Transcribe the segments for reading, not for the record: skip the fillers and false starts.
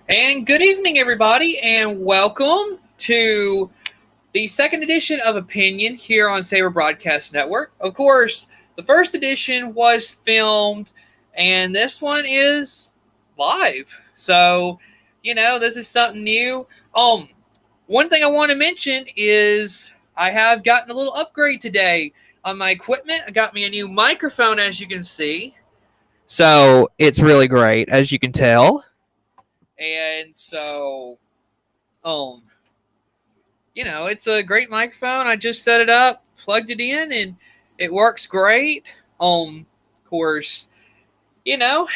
And good evening, everybody, and welcome to the second edition of Opinion here on Saber Broadcast Network. Of course, the first edition was filmed, and this one is live. So, this is something new. One thing I want to mention is I have gotten a little upgrade today on my equipment. I got me a new microphone, as you can see. So, it's really great, as you can tell. And so, um, it's a great microphone. I just set it up, plugged it in, and it works great. Of course, you know,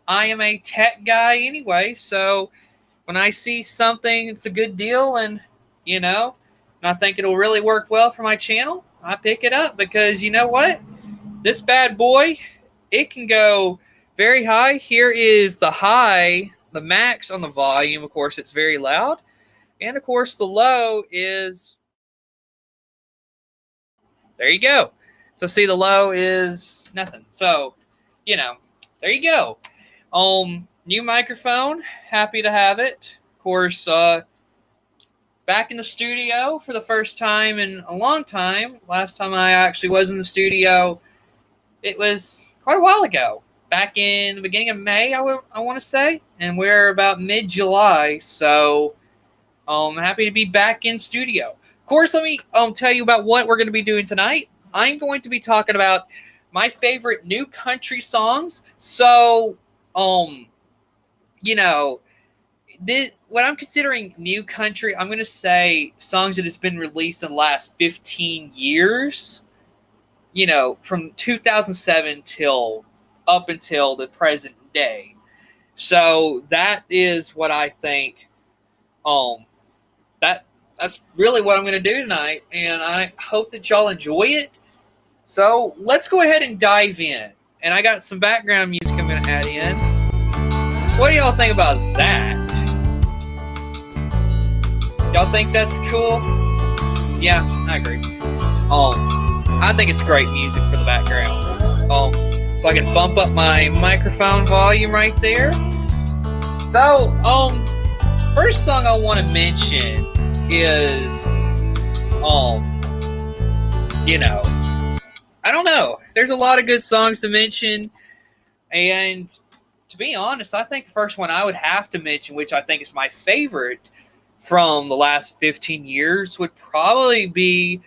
I am a tech guy anyway, so when I see something it's a good deal and I think it'll really work well for my channel, I pick it up because you know what? This bad boy, it can go very high. Here is the high, the max on the volume. Of course, it's very loud. And of course, the low is, there you go. So see, the low is nothing. So, there you go. New microphone. Happy to have it. Of course, back in the studio for the first time in a long time. Last time I actually was in the studio, it was quite a while ago. Back in the beginning of May, I want to say. And we're about mid-July, so I'm happy to be back in studio. Of course, let me tell you about what we're going to be doing tonight. I'm going to be talking about my favorite new country songs. So, what I'm considering new country, I'm going to say songs that has been released in the last 15 years. From 2007 up until the present day. So that is what I think. That's really what I'm going to do tonight, and I hope that y'all enjoy it. So let's go ahead and dive in. And I got some background music I'm going to add in. What do y'all think about that? Y'all think that's cool? Yeah, I agree. I think it's great music for the background. So I can bump up my microphone volume right there. So, first song I want to mention is, I don't know. There's a lot of good songs to mention, and to be honest, I think the first one I would have to mention, which I think is my favorite from the last 15 years, would probably be,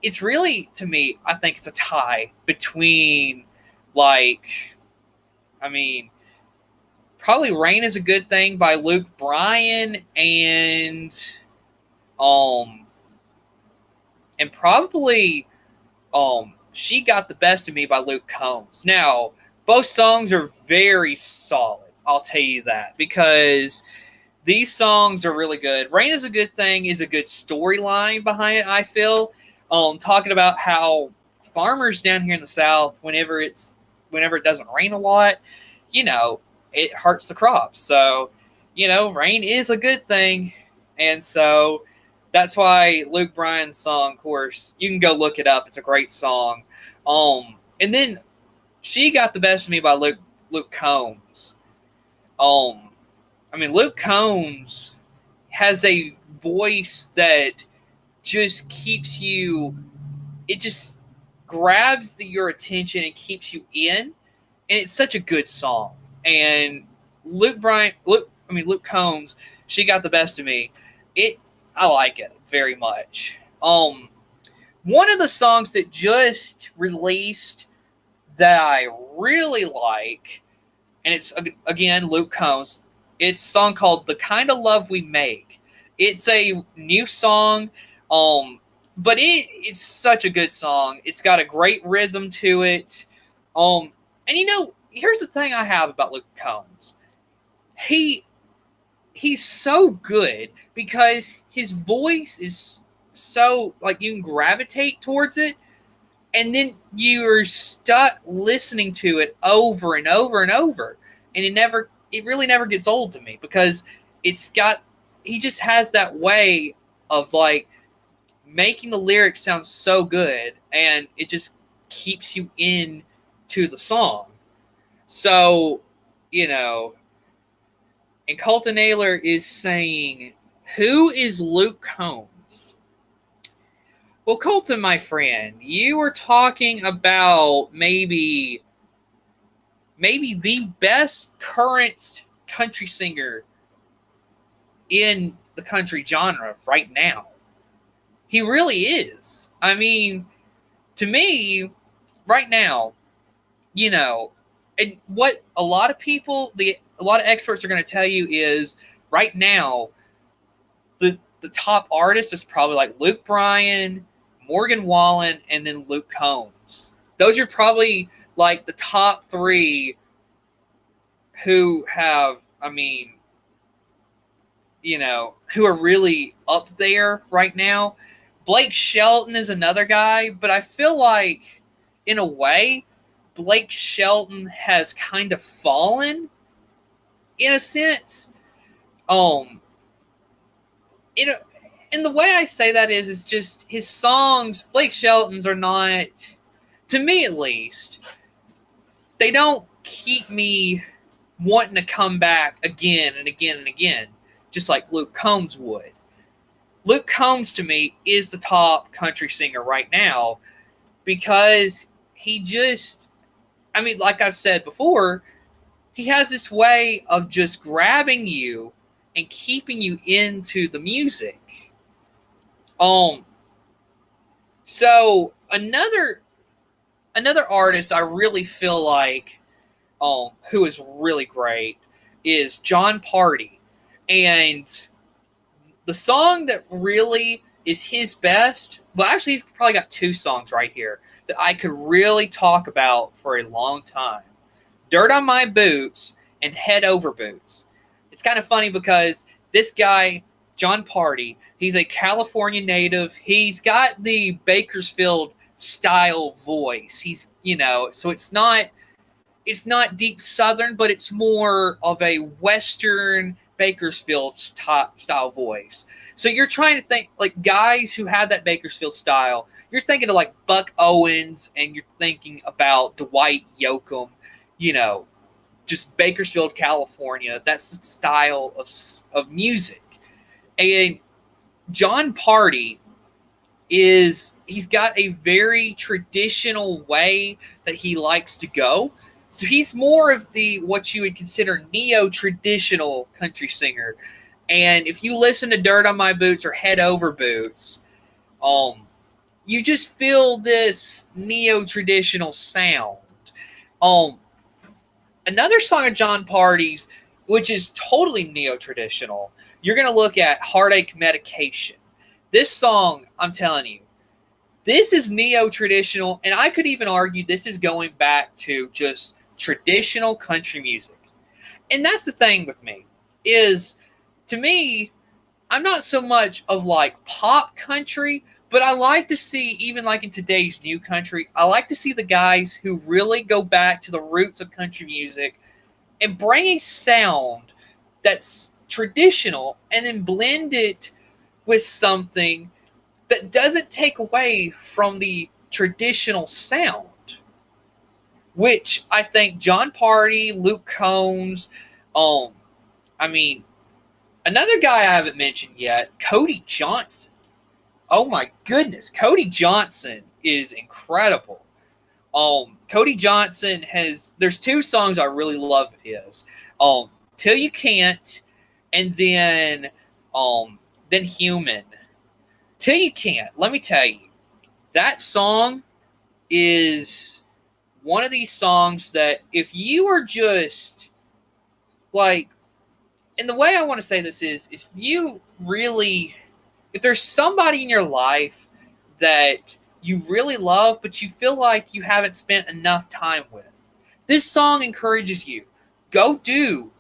it's really, to me, I think it's a tie between, probably Rain is a Good Thing by Luke Bryan and probably She Got the Best of Me by Luke Combs. Now, both songs are very solid, I'll tell you that, because these songs are really good. Rain is a Good Thing is a good storyline behind it, I feel. Talking about how farmers down here in the South, whenever it doesn't rain a lot, it hurts the crops. So, rain is a good thing. And so that's why Luke Bryan's song, of course, you can go look it up. It's a great song. And then She Got the Best of Me by Luke Combs. Luke Combs has a voice that just keeps you, it just grabs your attention and keeps you in. And it's such a good song. And Luke Combs, She Got the Best of Me. I like it very much. One of the songs that just released that I really like, and it's, again, Luke Combs, it's a song called The Kind of Love We Make. It's a new song, but it's such a good song. It's got a great rhythm to it. And here's the thing I have about Luke Combs. He's so good because his voice is so, you can gravitate towards it, and then you're stuck listening to it over and over and over. And it really never gets old to me because he just has that way of making the lyrics sound so good, and it just keeps you in to the song. So, And Colton Naylor is saying, who is Luke Combs? Well, Colton, my friend, you were talking about maybe the best current country singer in the country genre right now. He really is. I mean, to me, right now, and what a lot of people, a lot of experts are going to tell you is right now, the top artist is probably like Luke Bryan, Morgan Wallen, and then Luke Combs. Those are probably like the top three who have, who are really up there right now. Blake Shelton is another guy, but I feel like, in a way, Blake Shelton has kind of fallen, in a sense. And the way I say that is just his songs, Blake Shelton's are not, to me at least, they don't keep me wanting to come back again and again and again, just like Luke Combs would. Luke Combs, to me, is the top country singer right now because he just, like I've said before, he has this way of just grabbing you and keeping you into the music. So another artist I really feel like who is really great is Jon Pardi. And the song that really is his best, well, actually, he's probably got two songs right here that I could really talk about for a long time. Dirt on My Boots and Head Over Boots. It's kind of funny because this guy, Jon Pardi, he's a California native. He's got the Bakersfield style voice. He's, so it's not deep Southern, but it's more of a Western Bakersfield style voice. So you're trying to think like guys who have that Bakersfield style. You're thinking of like Buck Owens, and you're thinking about Dwight Yoakam. Just Bakersfield, California. That's the style of music. And Jon Pardi he's got a very traditional way that he likes to go. So he's more of what you would consider neo-traditional country singer. And if you listen to Dirt on My Boots or Head Over Boots, you just feel this neo-traditional sound. Another song of Jon Pardi's, which is totally neo-traditional, you're going to look at Heartache Medication. This song, I'm telling you, this is neo-traditional, and I could even argue this is going back to just traditional country music. And that's the thing with me, is, to me, I'm not so much of like pop country, but I like to see, even like in today's new country, I like to see the guys who really go back to the roots of country music and bring a sound that's traditional and then blend it with something that doesn't take away from the traditional sound, which I think Jon Pardi, Luke Combs, another guy I haven't mentioned yet, Cody Johnson. Oh my goodness, Cody Johnson is incredible. Cody Johnson there's two songs I really love of his. Till You Can't, and then Human. Till You Can't, let me tell you, that song is one of these songs that if you are just like, and the way I want to say this is if there's somebody in your life that you really love, but you feel like you haven't spent enough time with, this song encourages you. Go do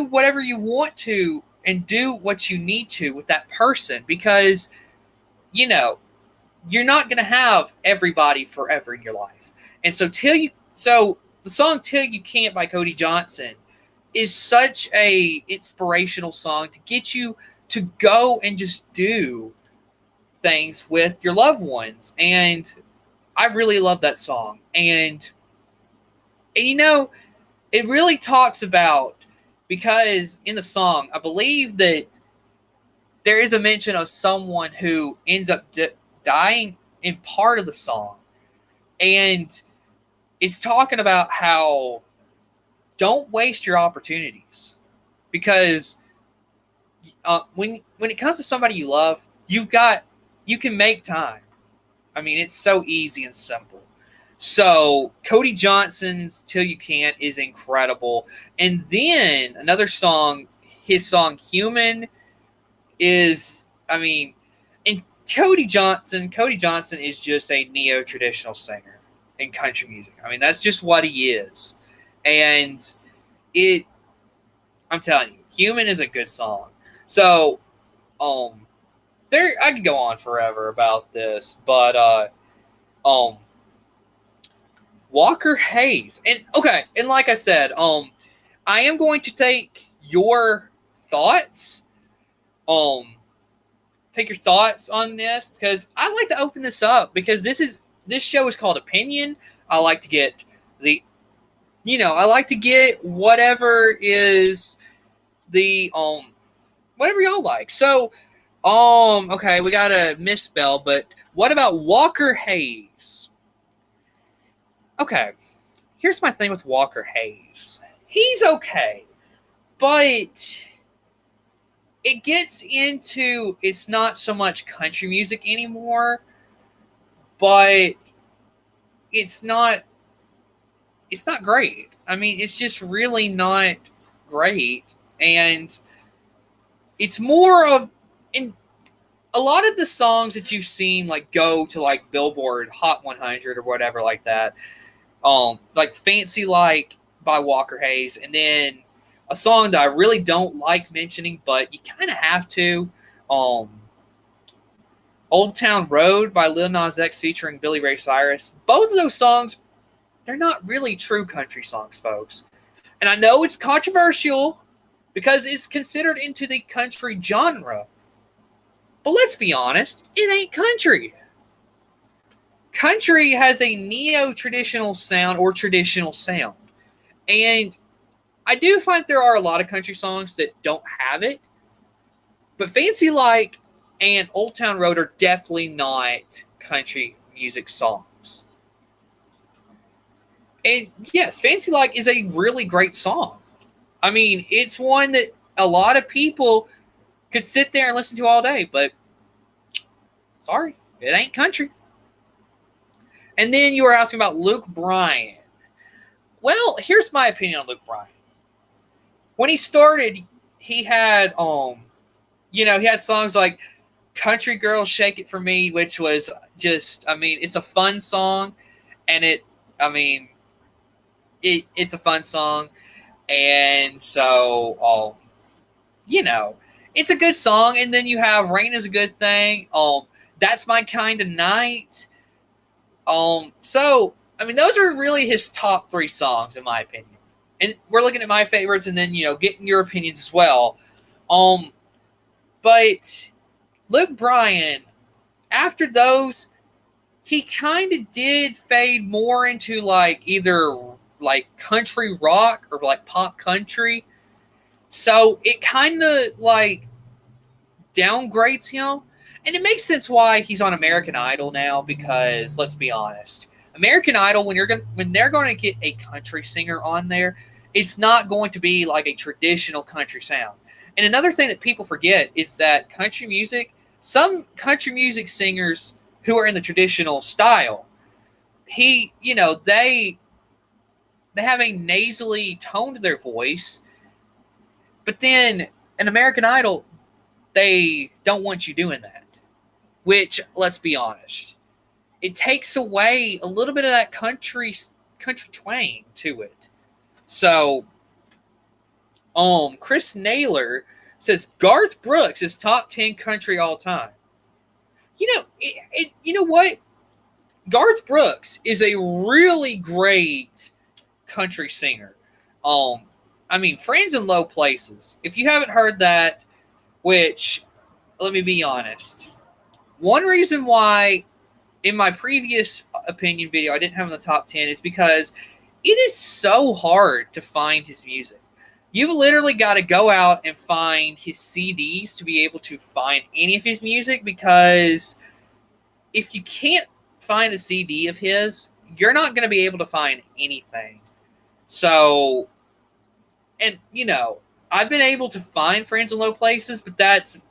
whatever you want to and do what you need to with that person, because, you're not going to have everybody forever in your life. And so the song Till You Can't by Cody Johnson is such a inspirational song to get you to go and just do things with your loved ones. And I really love that song. And it really talks about because in the song, I believe that there is a mention of someone who ends up dying in part of the song. And it's talking about how don't waste your opportunities, because when it comes to somebody you love, you can make time. I mean, it's so easy and simple. So Cody Johnson's "Till You Can't" is incredible, and then another song, his song "Human," is, I mean, and Cody Johnson is just a neo-traditional singer in country music. I mean, that's just what he is, and I'm telling you, "Human" is a good song. So, I could go on forever about this, but Walker Hayes, and like I said, I am going to take your thoughts, on this, because I like to open this up, because this show is called Opinion. I like to get whatever is the whatever y'all like. So, okay, we got a misspell, but what about Walker Hayes? Okay, here's my thing with Walker Hayes. He's okay, but it gets into, it's not so much country music anymore, but it's not great. I mean, it's just really not great, and it's more of, in a lot of the songs that you've seen like go to like Billboard Hot 100 or whatever like that, like Fancy Like by Walker Hayes, and then a song that I really don't like mentioning, but you kind of have to, Old Town Road by Lil Nas X featuring Billy Ray Cyrus. Both of those songs, they're not really true country songs, folks. And I know it's controversial because it's considered into the country genre. But let's be honest, it ain't country. Country has a neo-traditional sound or traditional sound. And I do find there are a lot of country songs that don't have it. But Fancy Like and Old Town Road are definitely not country music songs. And yes, Fancy Like is a really great song. I mean, it's one that a lot of people could sit there and listen to all day, but sorry, it ain't country. And then you were asking about Luke Bryan. Well, here's my opinion on Luke Bryan. When he started, he had he had songs like Country Girl Shake It For Me, which was just, I mean, it's a fun song, and it's a fun song, and so it's a good song. And then you have Rain Is a Good Thing, That's My Kind of Night. So I mean, those are really his top 3 songs in my opinion. And we're looking at my favorites, and then getting your opinions as well. But Luke Bryan, after those, he kind of did fade more into like either like country rock or like pop country. So it kind of like downgrades him. And it makes sense why he's on American Idol now, because let's be honest, American Idol, when they're going to get a country singer on there, it's not going to be like a traditional country sound. And another thing that people forget is that country music, some country music singers who are in the traditional style, they have a nasally tone to their voice, but then in American Idol, they don't want you doing that. Which, let's be honest, it takes away a little bit of that country twang to it. So, Chris Naylor says Garth Brooks is top 10 country all time. You know what? Garth Brooks is a really great country singer. Friends in Low Places. If you haven't heard that, which, let me be honest, one reason why in my previous opinion video I didn't have in the top 10 is because it is so hard to find his music. You've literally got to go out and find his CDs to be able to find any of his music, because if you can't find a CD of his, you're not going to be able to find anything. So, and I've been able to find Friends in Low Places, but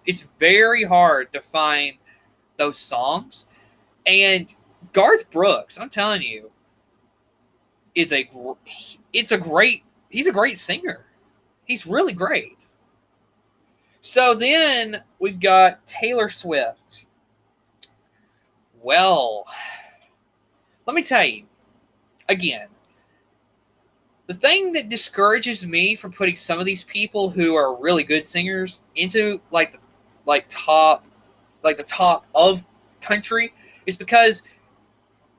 it's very hard to find those songs. And Garth Brooks, I'm telling you, he's a great singer. He's really great. So then we've got Taylor Swift. Well, let me tell you, again, the thing that discourages me from putting some of these people who are really good singers into the top of country is because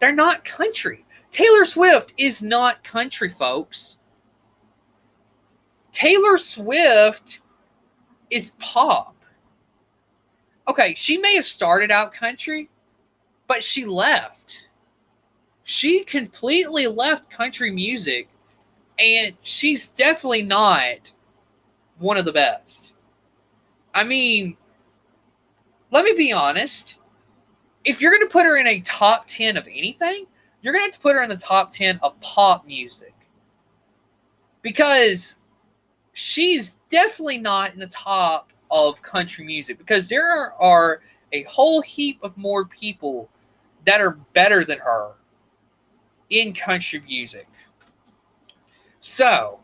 they're not country. Taylor Swift is not country, folks. Taylor Swift is pop. Okay, she may have started out country, but she left. She completely left country music, and she's definitely not one of the best. I mean, let me be honest. If you're going to put her in a top 10 of anything, you're going to have to put her in the top 10 of pop music. Because she's definitely not in the top of country music. Because there are a whole heap of more people that are better than her in country music. So,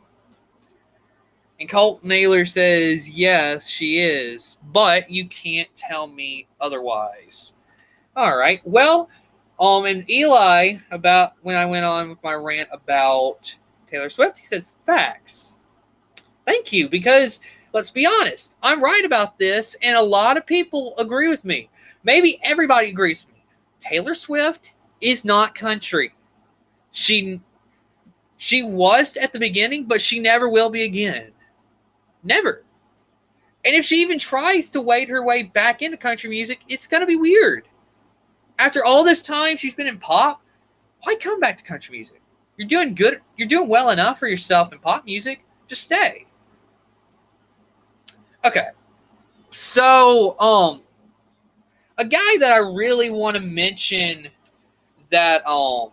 and Colt Naylor says, yes, she is. But you can't tell me otherwise. All right. Well, and Eli, about when I went on with my rant about Taylor Swift, he says, facts. Thank you, because let's be honest, I'm right about this, and a lot of people agree with me. Maybe everybody agrees with me. Taylor Swift is not country. She was at the beginning, but she never will be again. Never. And if she even tries to wade her way back into country music, it's going to be weird. After all this time she's been in pop, why come back to country music? You're doing good. You're doing well enough for yourself in pop music. Just stay. Okay. So, a guy that I really want to mention that, a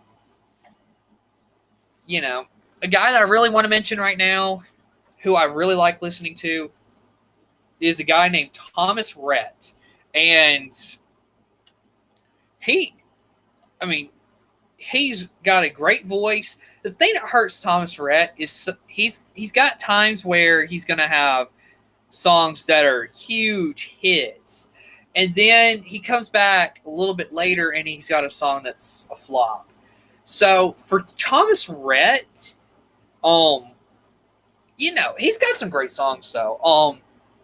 guy that I really want to mention right now, who I really like listening to, is a guy named Thomas Rhett. And he's got a great voice. The thing that hurts Thomas Rhett is he's got times where he's going to have songs that are huge hits, and then he comes back a little bit later and he's got a song that's a flop. So for Thomas Rhett, he's got some great songs though.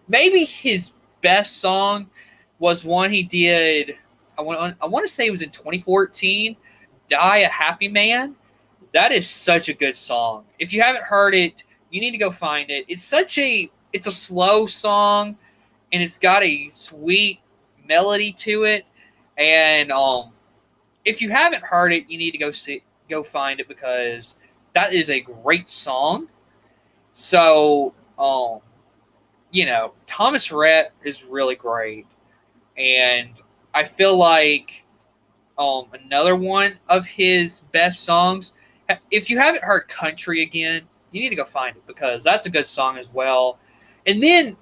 Maybe his best song was one he did. I want to say it was in 2014. Die a Happy Man. That is such a good song. If you haven't heard it, you need to go find it. It's a slow song, and it's got a sweet melody to it. And if you haven't heard it, you need to go find it, because that is a great song. So, Thomas Rhett is really great, and I feel like another one of his best songs. If you haven't heard Country Again, you need to go find it, because that's a good song as well. And then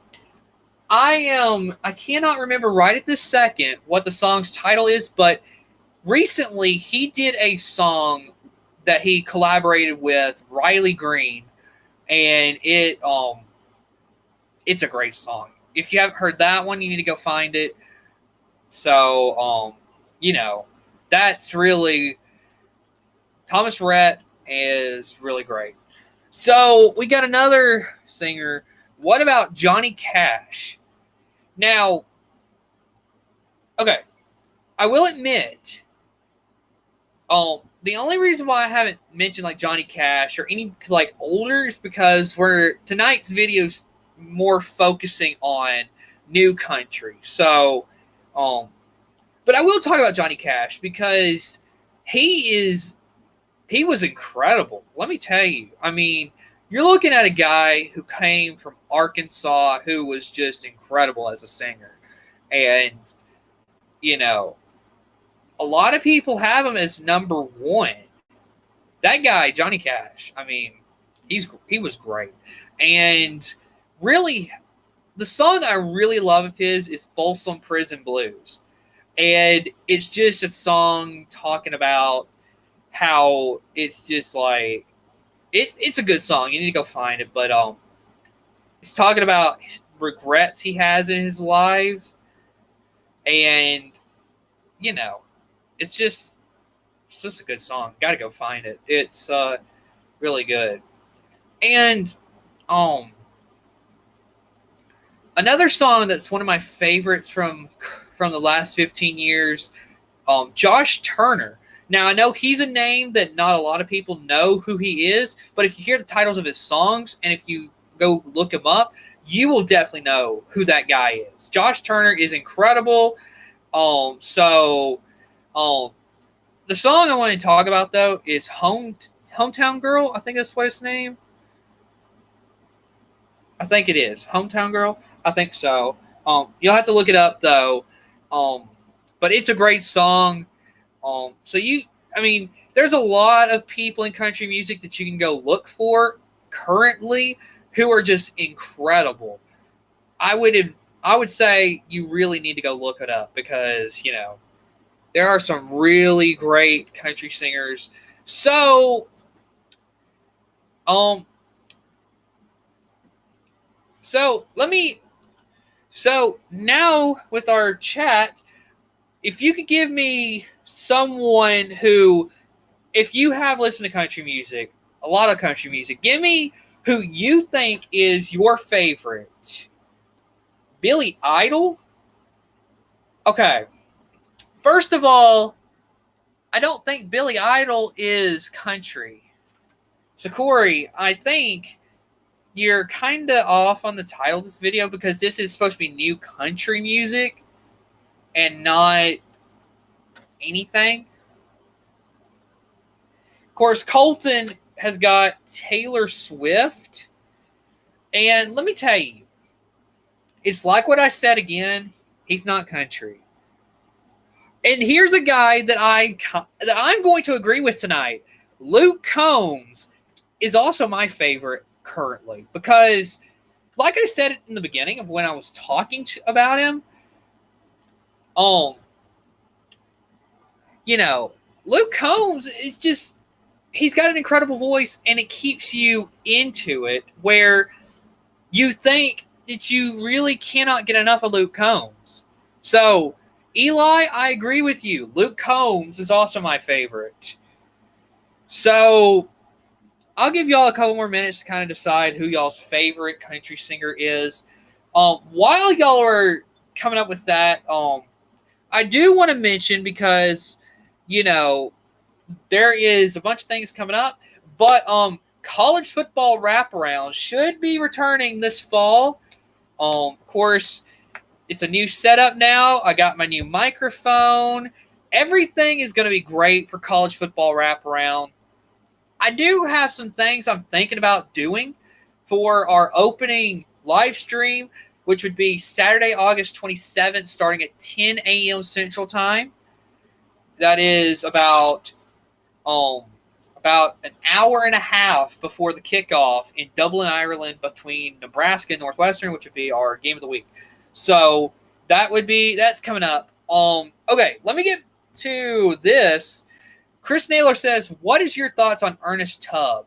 I cannot remember right at this second what the song's title is, but recently he did a song that he collaborated with Riley Green, and it's a great song. If you haven't heard that one, you need to go find it. So, that's really, Thomas Rhett is really great. So we got another singer. What about Johnny Cash? Now, okay, I will admit, the only reason why I haven't mentioned like Johnny Cash or any like older is because tonight's video's more focusing on new country. So, but I will talk about Johnny Cash because he was incredible. Let me tell you. I mean, you're looking at a guy who came from Arkansas who was just incredible as a singer. And, you know, a lot of people have him as number one. That guy, Johnny Cash, I mean, he was great. And really, the song I really love of his is Folsom Prison Blues. And it's just a song talking about how it's just like, it's a good song. You need to go find it. But it's talking about regrets he has in his lives. And, you know, it's just a good song. Got to go find it. It's really good. And another song that's one of my favorites from the last 15 years, Josh Turner. Now, I know he's a name that not a lot of people know who he is, but if you hear the titles of his songs and if you go look him up, you will definitely know who that guy is. Josh Turner is incredible. The song I want to talk about, though, is Hometown Girl. I think that's what it's named. I think it is. Hometown Girl? I think so. You'll have to look it up, though. But it's a great song. There's a lot of people in country music that you can go look for currently who are just incredible. I would say you really need to go look it up because, you know, there are some really great country singers. So now with our chat, if you could give me someone who, if you have listened to country music, a lot of country music, give me who you think is your favorite. Billy Idol? Okay. First of all, I don't think Billy Idol is country. So, Corey, I think you're kind of off on the title of this video because this is supposed to be new country music and not anything. Of course, Colton has got Taylor Swift. And let me tell you, it's like what I said again, he's not country. And here's a guy that I'm going to agree with tonight. Luke Combs is also my favorite currently because, like I said in the beginning of when I was talking about him, you know, Luke Combs is just, he's got an incredible voice and it keeps you into it where you think that you really cannot get enough of Luke Combs. So, Eli, I agree with you. Luke Combs is also my favorite. So, I'll give y'all a couple more minutes to kind of decide who y'all's favorite country singer is. While y'all are coming up with that, I do want to mention because, you know, there is a bunch of things coming up, but college football wraparound should be returning this fall. Of course, it's a new setup now. I got my new microphone. Everything is going to be great for college football wraparound. I do have some things I'm thinking about doing for our opening live stream, which would be Saturday, August 27th, starting at 10 a.m. Central Time. That is about an hour and a half before the kickoff in Dublin, Ireland, between Nebraska and Northwestern, which would be our game of the week. So that's coming up. Okay, let me get to this. Chris Naylor says, what is your thoughts on Ernest Tubb?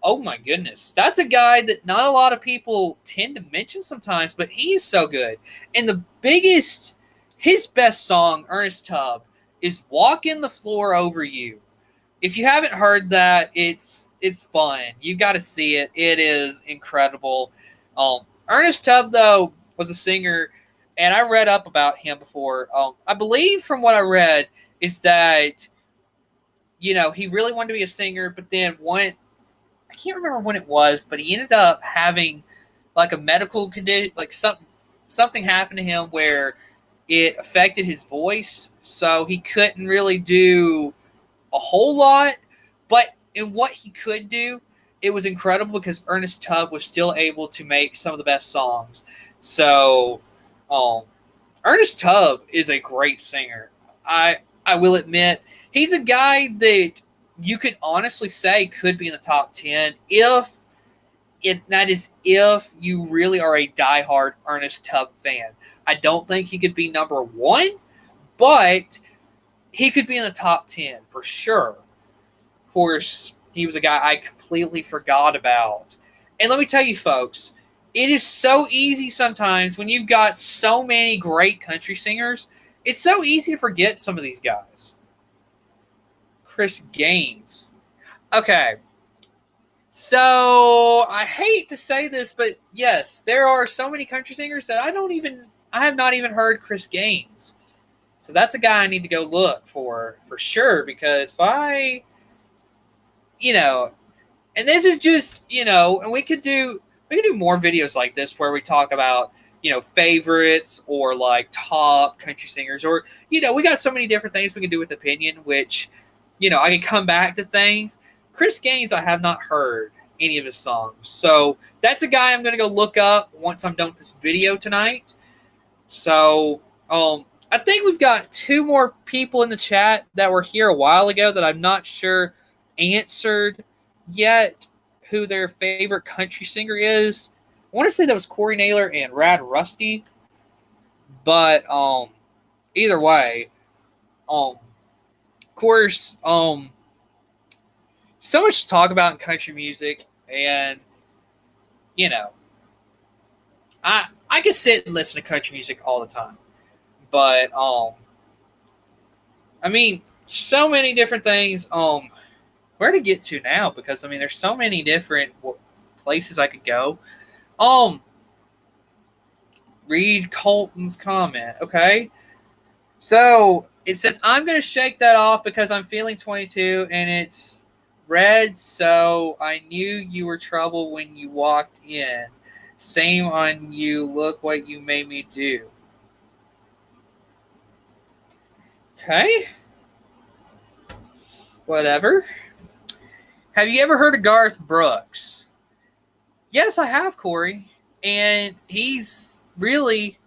Oh my goodness. That's a guy that not a lot of people tend to mention sometimes, but he's so good. And his best song, Ernest Tubb, is Walking the Floor Over You. If you haven't heard that, it's fun. You got to see it. It is incredible. Ernest Tubb, though, was a singer, and I read up about him before. I believe from what I read is that, you know, he really wanted to be a singer, but then I can't remember when it was, but he ended up having like a medical condition, like something happened to him where it affected his voice, so he couldn't really do a whole lot. But in what he could do, it was incredible because Ernest Tubb was still able to make some of the best songs. So, um, Ernest Tubb is a great singer. I will admit he's a guy that you could honestly say could be in the top 10 that is if you really are a diehard Ernest Tubb fan. I don't think he could be number 1, but he could be in the top 10 for sure. Of course, he was a guy I completely forgot about. And let me tell you, folks, it is so easy sometimes when you've got so many great country singers. It's so easy to forget some of these guys. Chris Gaines. Okay. So, I hate to say this, but yes, there are so many country singers that I have not even heard Chris Gaines. So that's a guy I need to go look for sure, because if I, and this is just, and we could do more videos like this where we talk about, favorites or like top country singers, or, we got so many different things we can do with opinion, which, I can come back to things. Chris Gaines, I have not heard any of his songs. So that's a guy I'm going to go look up once I'm done with this video tonight. So, I think we've got 2 more people in the chat that were here a while ago that I'm not sure answered yet who their favorite country singer is. I want to say that was Corey Naylor and Rad Rusty. But either way, of course, so much to talk about in country music, and I can sit and listen to country music all the time. But I mean, so many different things. Where to get to now? Because I mean, there's so many different places I could go. Read Colton's comment. Okay, so it says I'm going to shake that off because I'm feeling 22 and it's red. So I knew you were trouble when you walked in. Same on you. Look what you made me do. Okay. Whatever. Have you ever heard of Garth Brooks? Yes, I have, Corey. And he's really,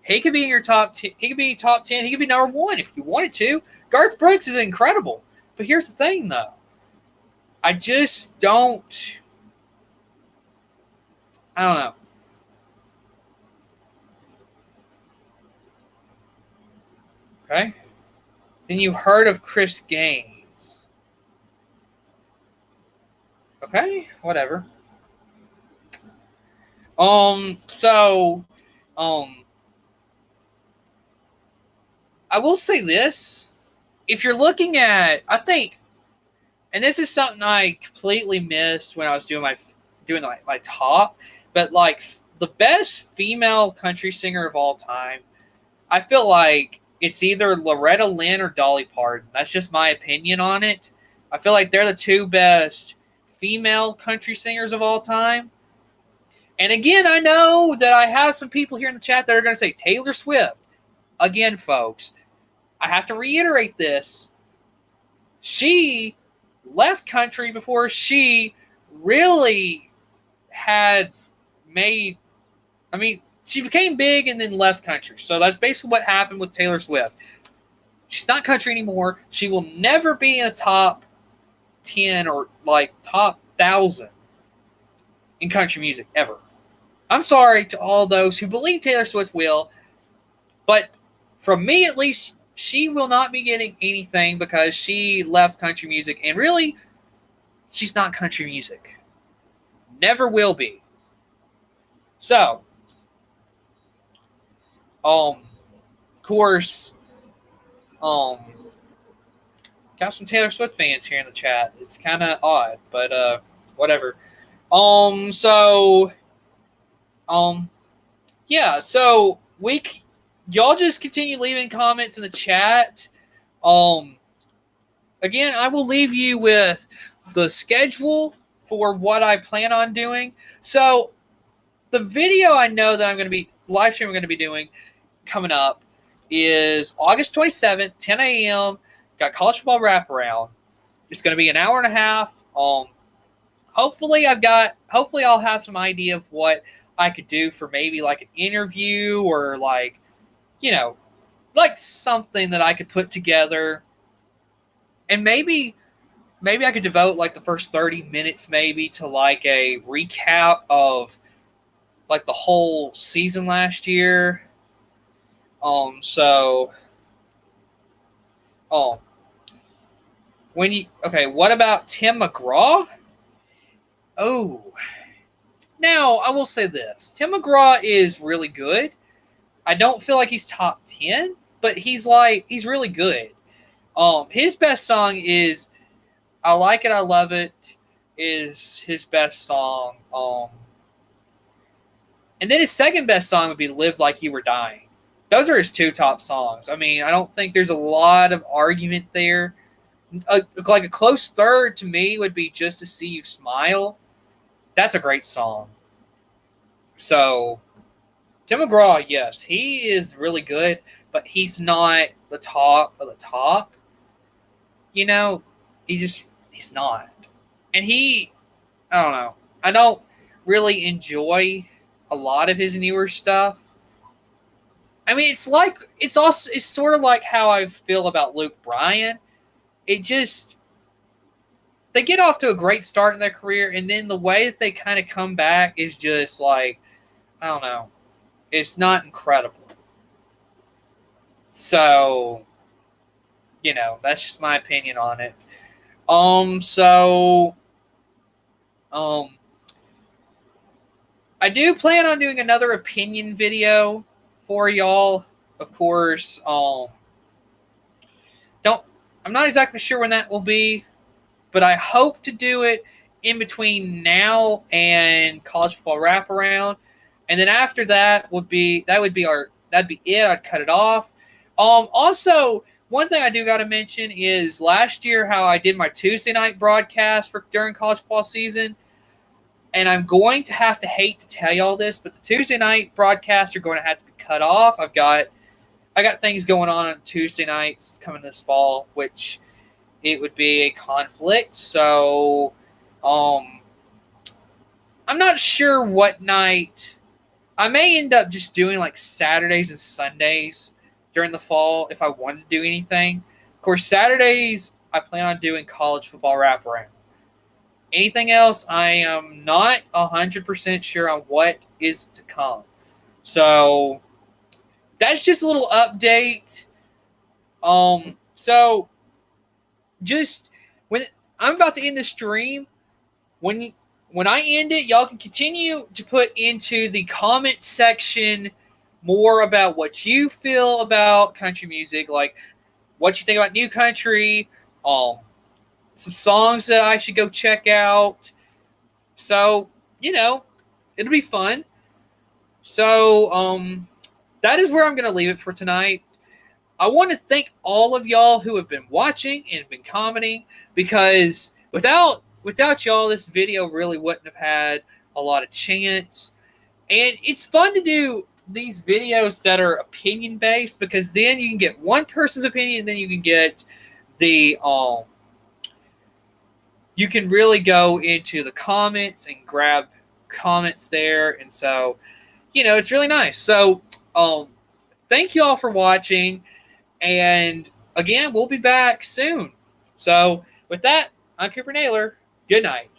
he could be in your top 10. He could be top 10. He could be number 1 if you wanted to. Garth Brooks is incredible. But here's the thing, though. I just don't, I don't know. Okay. Then you heard of Chris Gaines. Okay, whatever. So, I will say this. If you're looking at, I think, and this is something I completely missed when I was doing my top, but like the best female country singer of all time, I feel like it's either Loretta Lynn or Dolly Parton. That's just my opinion on it. I feel like they're the 2 best female country singers of all time. And again, I know that I have some people here in the chat that are going to say Taylor Swift. Again, folks, I have to reiterate this. She left country before she really had made, I mean, she became big and then left country. So that's basically what happened with Taylor Swift. She's not country anymore. She will never be in a top 10 or like top 1,000 in country music ever. I'm sorry to all those who believe Taylor Swift will, but from me at least, she will not be getting anything because she left country music, and really, she's not country music. Never will be. So, of course, got some Taylor Swift fans here in the chat. It's kind of odd, but whatever. Yeah. So y'all just continue leaving comments in the chat. Again, I will leave you with the schedule for what I plan on doing. So, the video I know that I'm going to be live stream. I'm going to be doing coming up is August 27th, 10 a.m. Got college football wraparound. It's going to be an hour and a half. hopefully I'll have some idea of what I could do for maybe like an interview or like, like something that I could put together. And maybe I could devote like the first 30 minutes maybe to like a recap of like the whole season last year. So what about Tim McGraw? Oh, now I will say this. Tim McGraw is really good. I don't feel like he's top 10, but he's really good. His best song is I Like It, I Love It is his best song. And then his second best song would be Live Like You Were Dying. Those are his two top songs. I mean, I don't think there's a lot of argument there. Like a close third to me would be Just to See You Smile. That's a great song. So, Tim McGraw, yes, he is really good, but he's not the top of the top. He's not. And I don't know. I don't really enjoy a lot of his newer stuff. I mean, it's sort of like how I feel about Luke Bryan. They get off to a great start in their career, and then the way that they kind of come back is just like, I don't know. It's not incredible. So, that's just my opinion on it. I do plan on doing another opinion video for y'all. Of course, I'm not exactly sure when that will be, but I hope to do it in between now and college football wraparound. And then after that'd be it. I'd cut it off. Also, one thing I do got to mention is last year how I did my Tuesday night broadcast during college football season. And I'm going to hate to tell y'all this, but the Tuesday night broadcasts are going to have to be cut off. I got things going on Tuesday nights coming this fall, which it would be a conflict. So, I'm not sure what night. I may end up just doing like Saturdays and Sundays during the fall if I wanted to do anything. Of course, Saturdays I plan on doing college football wraparound. Anything else, I am not 100% sure on what is to come. So that's just a little update. So just when I'm about to end the stream, when I end it, y'all can continue to put into the comment section more about what you feel about country music, like what you think about new country, some songs that I should go check out. So, it'll be fun. So, that is where I'm going to leave it for tonight. I want to thank all of y'all who have been watching and been commenting, because without y'all, this video really wouldn't have had a lot of chance. And it's fun to do these videos that are opinion based, because then you can get one person's opinion, and then you can get the you can really go into the comments and grab comments there, and so it's really nice. So thank you all for watching, and again, we'll be back soon. So with that, I'm Cooper Naylor. Good night.